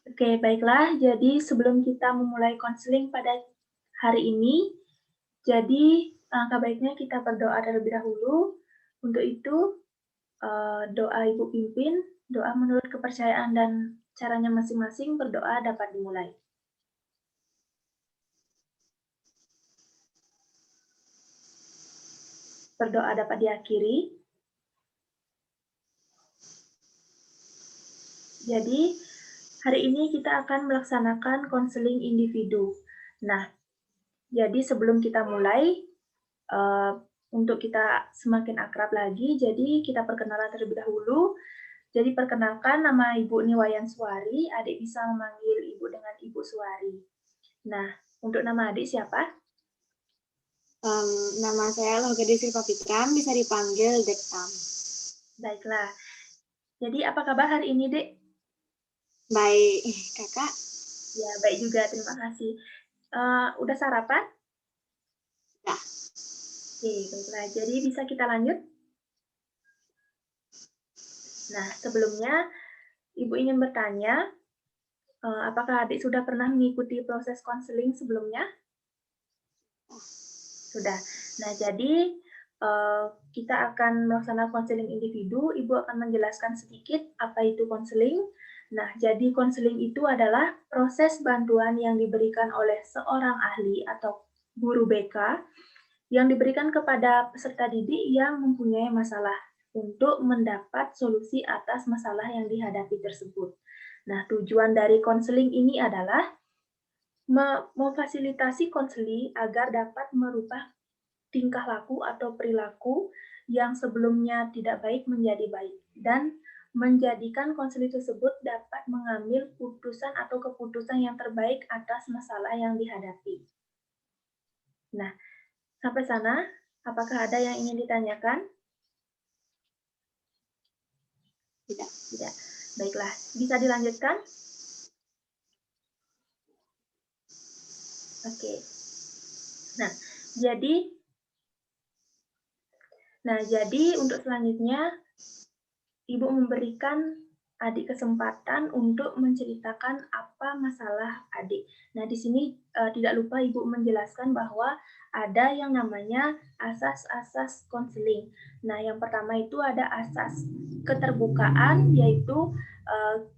Oke, baiklah. Jadi sebelum kita memulai konseling pada hari ini, jadi alangkah baiknya kita berdoa terlebih dahulu. Untuk itu, doa Ibu pimpin, doa menurut kepercayaan dan caranya masing-masing berdoa dapat dimulai. Berdoa dapat diakhiri. Jadi, hari ini kita akan melaksanakan konseling individu. Nah, jadi sebelum kita mulai, untuk kita semakin akrab lagi, jadi kita perkenalan terlebih dahulu. Jadi perkenalkan, nama Ibu Niwayan Suwari, adik bisa memanggil Ibu dengan Ibu Suwari. Nah, untuk nama adik siapa? Nama saya Lohgede Silva Fitram, bisa dipanggil Dektam. Baiklah. Jadi apa kabar hari ini, Dek? Baik, Kakak? Ya, baik juga, terima kasih. Udah sarapan? Ya. Oke, baiklah. Jadi bisa kita lanjut? Nah, sebelumnya Ibu ingin bertanya, apakah adik sudah pernah mengikuti proses konseling sebelumnya? Sudah. Nah, jadi kita akan melaksanakan konseling individu. Ibu akan menjelaskan sedikit apa itu konseling. Nah, jadi konseling itu adalah proses bantuan yang diberikan oleh seorang ahli atau guru BK yang diberikan kepada peserta didik yang mempunyai masalah untuk mendapat solusi atas masalah yang dihadapi tersebut. Nah, tujuan dari konseling ini adalah memfasilitasi konseling agar dapat merubah tingkah laku atau perilaku yang sebelumnya tidak baik menjadi baik dan menjadikan konseling tersebut dapat mengambil putusan atau keputusan yang terbaik atas masalah yang dihadapi. Nah, sampai sana, apakah ada yang ingin ditanyakan? Tidak. Tidak. Baiklah, bisa dilanjutkan? Oke. Nah, jadi untuk selanjutnya Ibu memberikan adik kesempatan untuk menceritakan apa masalah adik. Nah, di sini tidak lupa Ibu menjelaskan bahwa ada yang namanya asas-asas konseling. Nah, yang pertama itu ada asas keterbukaan, yaitu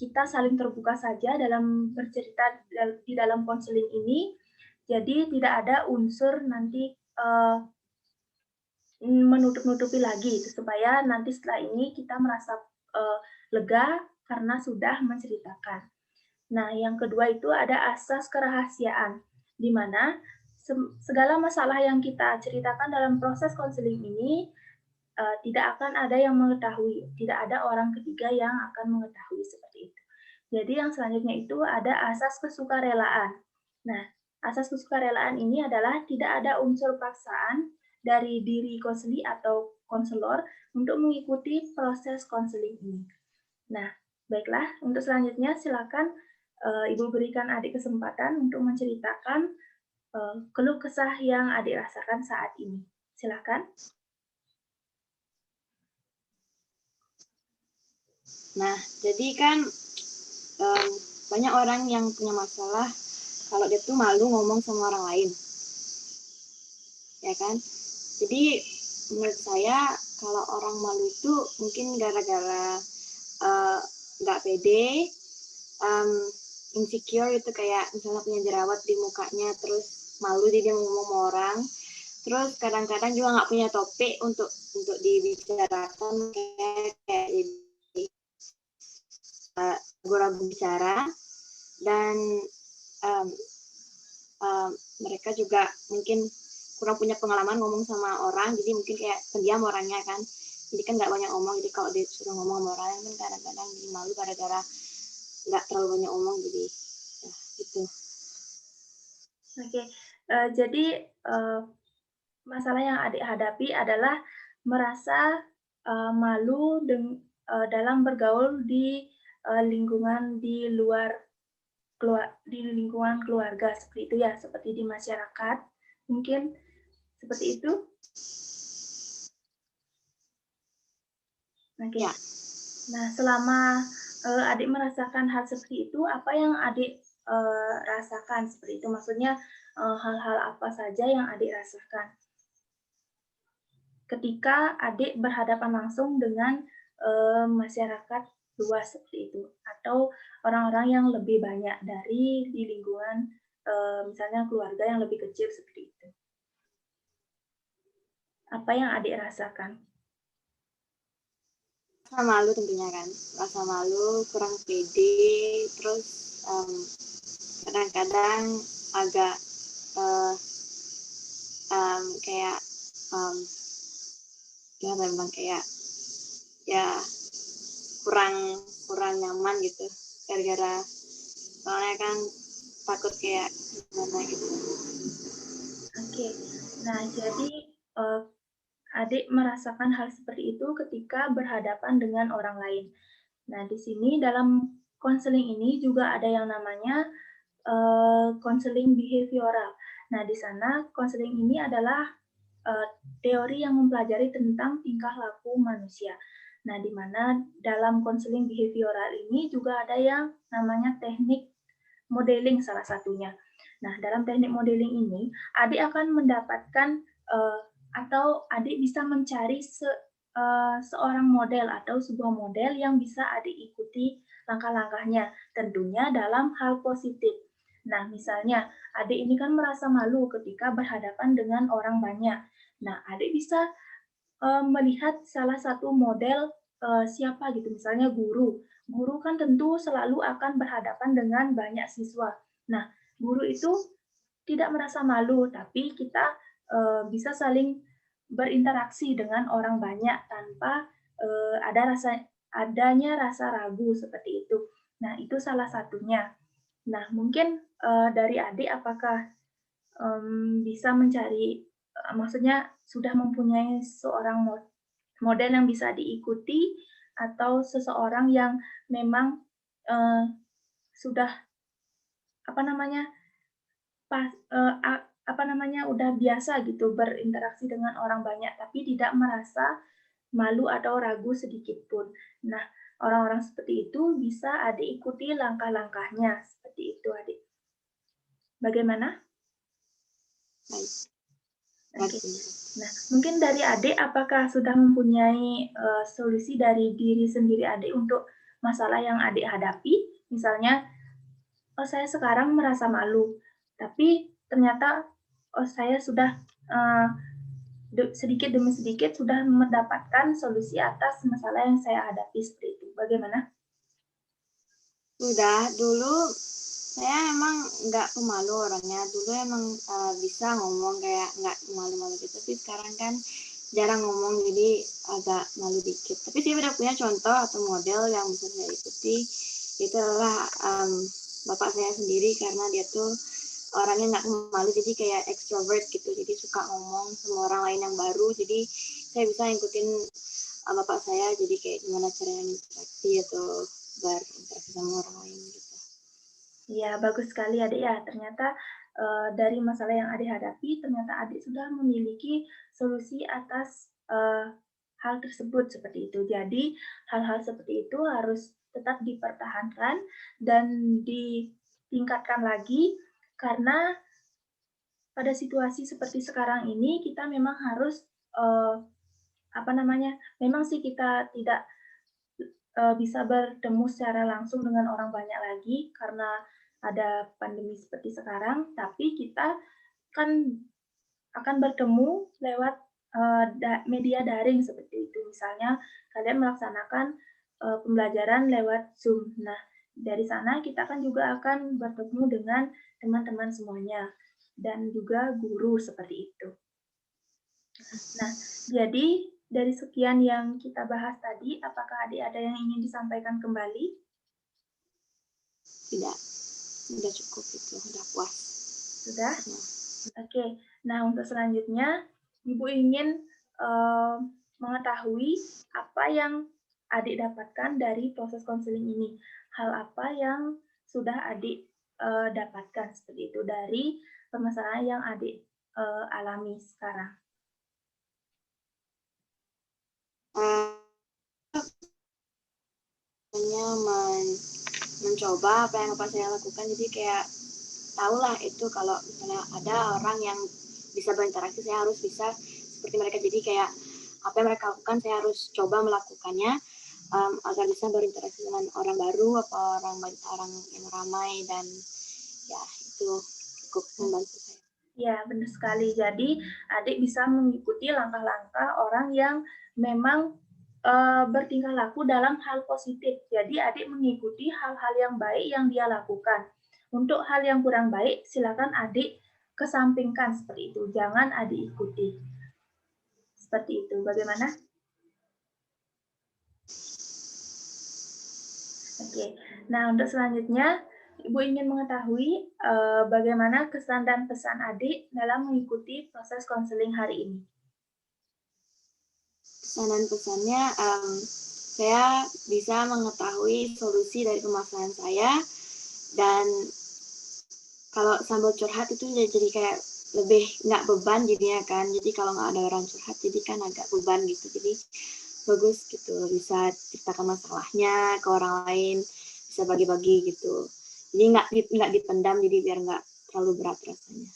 kita saling terbuka saja dalam bercerita di dalam konseling ini. Jadi tidak ada unsur nanti menutup-nutupi lagi supaya nanti setelah ini kita merasa lega karena sudah menceritakan. Nah, yang kedua itu ada asas kerahasiaan, di mana segala masalah yang kita ceritakan dalam proses konseling ini tidak akan ada yang mengetahui, tidak ada orang ketiga yang akan mengetahui seperti itu. Jadi yang selanjutnya itu ada asas kesukarelaan. Nah, asas kesukarelaan ini adalah tidak ada unsur paksaan dari diri konseli atau konselor untuk mengikuti proses konseling ini. Nah, baiklah, untuk selanjutnya silakan Ibu berikan adik kesempatan untuk menceritakan keluh kesah yang adik rasakan saat ini. Silakan. Nah, jadi kan banyak orang yang punya masalah kalau dia tuh malu ngomong sama orang lain. Ya kan? Jadi menurut saya kalau orang malu itu mungkin gara-gara nggak pede, insecure itu kayak misalnya punya jerawat di mukanya, terus malu jadi dia ngomong sama orang, terus kadang-kadang juga nggak punya topik untuk dibicarakan, kayak jadi ragu-ragu bicara, dan mereka juga mungkin kurang punya pengalaman ngomong sama orang, jadi mungkin kayak pendiam orangnya kan, jadi kan nggak banyak ngomong, jadi kalau disuruh ngomong sama orang kan kadang-kadang jadi malu gara-gara nggak terlalu banyak ngomong, jadi ya gitu. Oke, jadi masalah yang adik hadapi adalah merasa malu dalam bergaul di lingkungan di luar di lingkungan keluarga seperti itu ya, seperti di masyarakat, mungkin seperti itu. Oke. Ya. Nah, selama adik merasakan hal seperti itu, apa yang adik rasakan seperti itu? Maksudnya hal-hal apa saja yang adik rasakan ketika adik berhadapan langsung dengan masyarakat luas seperti itu, atau orang-orang yang lebih banyak dari di lingkungan misalnya keluarga yang lebih kecil seperti itu. Apa yang adik rasakan? Rasa malu tentunya kan, rasa malu, kurang pede, terus kadang-kadang agak kayak gimana memang kayak ya kurang nyaman gitu, gara-gara soalnya kan takut kayak gimana gitu. Oke, nah jadi adik merasakan hal seperti itu ketika berhadapan dengan orang lain. Nah, di sini dalam konseling ini juga ada yang namanya konseling behavioral. Nah, di sana konseling ini adalah teori yang mempelajari tentang tingkah laku manusia. Nah, di mana dalam konseling behavioral ini juga ada yang namanya teknik modeling salah satunya. Nah, dalam teknik modeling ini, adik akan mendapatkan atau adik bisa mencari seorang model atau sebuah model yang bisa adik ikuti langkah-langkahnya, tentunya dalam hal positif. Nah, misalnya adik ini kan merasa malu ketika berhadapan dengan orang banyak. Nah, adik bisa melihat salah satu model siapa gitu, misalnya guru. Guru kan tentu selalu akan berhadapan dengan banyak siswa. Nah, guru itu tidak merasa malu, tapi kita bisa saling berinteraksi dengan orang banyak tanpa adanya rasa ragu seperti itu. Nah, itu salah satunya. Nah, mungkin dari adik apakah bisa mencari, maksudnya sudah mempunyai seorang model yang bisa diikuti atau seseorang yang memang sudah apa namanya udah biasa gitu berinteraksi dengan orang banyak tapi tidak merasa malu atau ragu sedikit pun. Nah, orang-orang seperti itu bisa adik ikuti langkah-langkahnya seperti itu adik. Bagaimana? Baik. Oke. Nah, mungkin dari adik apakah sudah mempunyai solusi dari diri sendiri adik untuk masalah yang adik hadapi? Misalnya, oh saya sekarang merasa malu, tapi ternyata oh saya sudah sedikit demi sedikit sudah mendapatkan solusi atas masalah yang saya hadapi seperti itu. Bagaimana? Udah dulu saya emang nggak pemalu orangnya, dulu emang bisa ngomong kayak nggak malu-malu gitu, tapi sekarang kan jarang ngomong jadi agak malu dikit. Tapi saya udah punya contoh atau model yang bisa saya ikuti, itu adalah bapak saya sendiri, karena dia tuh orangnya nggak malu, jadi kayak extrovert gitu, jadi suka ngomong sama orang lain yang baru, jadi saya bisa ngikutin bapak saya, jadi kayak gimana caranya interaksi atau berinteraksi sama orang lain gitu. Ya, bagus sekali adik ya. Ternyata dari masalah yang adik hadapi, ternyata adik sudah memiliki solusi atas hal tersebut seperti itu. Jadi hal-hal seperti itu harus tetap dipertahankan dan ditingkatkan lagi karena pada situasi seperti sekarang ini kita memang harus memang sih kita tidak bisa bertemu secara langsung dengan orang banyak lagi karena ada pandemi seperti sekarang, tapi kita kan akan bertemu lewat media daring seperti itu. Misalnya kalian melaksanakan pembelajaran lewat Zoom. Nah, dari sana kita kan juga akan bertemu dengan teman-teman semuanya dan juga guru seperti itu. Nah, jadi dari sekian yang kita bahas tadi, apakah adik ada yang ingin disampaikan kembali? Tidak, udah cukup itu, udah puas. Sudah? Oke. Nah, untuk selanjutnya, Ibu ingin mengetahui apa yang adik dapatkan dari proses konseling ini. Hal apa yang sudah adik dapatkan seperti itu dari permasalahan yang adik alami sekarang. mencoba apa yang saya lakukan, jadi kayak tahulah itu kalau misalnya ada orang yang bisa berinteraksi, saya harus bisa seperti mereka. Jadi kayak apa yang mereka lakukan saya harus coba melakukannya agar bisa berinteraksi dengan orang baru, orang yang ramai, dan ya itu cukup membantu saya. Ya, benar sekali. Jadi adik bisa mengikuti langkah-langkah orang yang memang bertingkah laku dalam hal positif. Jadi adik mengikuti hal-hal yang baik yang dia lakukan. Untuk hal yang kurang baik, silakan adik kesampingkan seperti itu. Jangan adik ikuti. Seperti itu. Bagaimana? Oke. Nah, untuk selanjutnya, Ibu ingin mengetahui bagaimana kesan dan pesan adik dalam mengikuti proses konseling hari ini. Pesan dan pesannya, saya bisa mengetahui solusi dari permasalahan saya, dan kalau sambil curhat itu jadi kayak lebih nggak beban jadinya kan. Jadi kalau nggak ada orang curhat jadi kan agak beban gitu. Jadi bagus gitu, bisa ceritakan masalahnya ke orang lain, bisa bagi-bagi gitu. Jadi nggak dipendam, jadi biar nggak terlalu berat rasanya.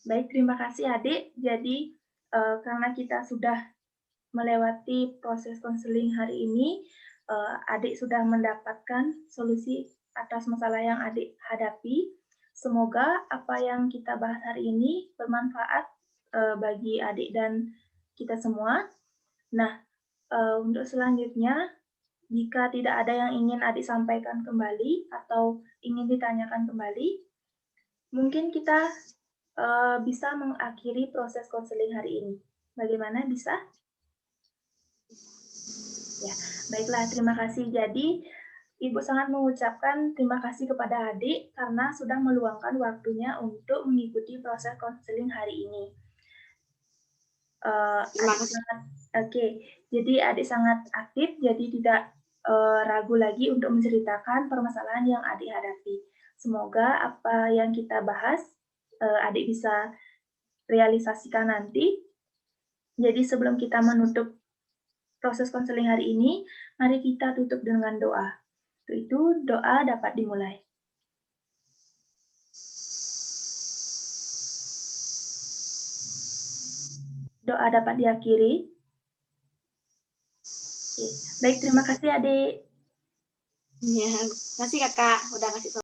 Baik, terima kasih adik. Jadi karena kita sudah melewati proses konseling hari ini, adik sudah mendapatkan solusi atas masalah yang adik hadapi. Semoga apa yang kita bahas hari ini bermanfaat bagi adik dan kita semua. Nah, untuk selanjutnya, jika tidak ada yang ingin adik sampaikan kembali atau ingin ditanyakan kembali, mungkin kita bisa mengakhiri proses konseling hari ini. Bagaimana, bisa? Ya, baiklah, terima kasih. Jadi, Ibu sangat mengucapkan terima kasih kepada adik karena sudah meluangkan waktunya untuk mengikuti proses konseling hari ini. Terima kasih. Oke, jadi adik sangat aktif, jadi tidak ragu lagi untuk menceritakan permasalahan yang adik hadapi. Semoga apa yang kita bahas adik bisa realisasikan nanti. Jadi sebelum kita menutup proses konseling hari ini, mari kita tutup dengan doa. Untuk itu, doa dapat dimulai. Doa dapat diakhiri. Oke. Baik, terima kasih adik. Ya, terima kasih kakak udah kasih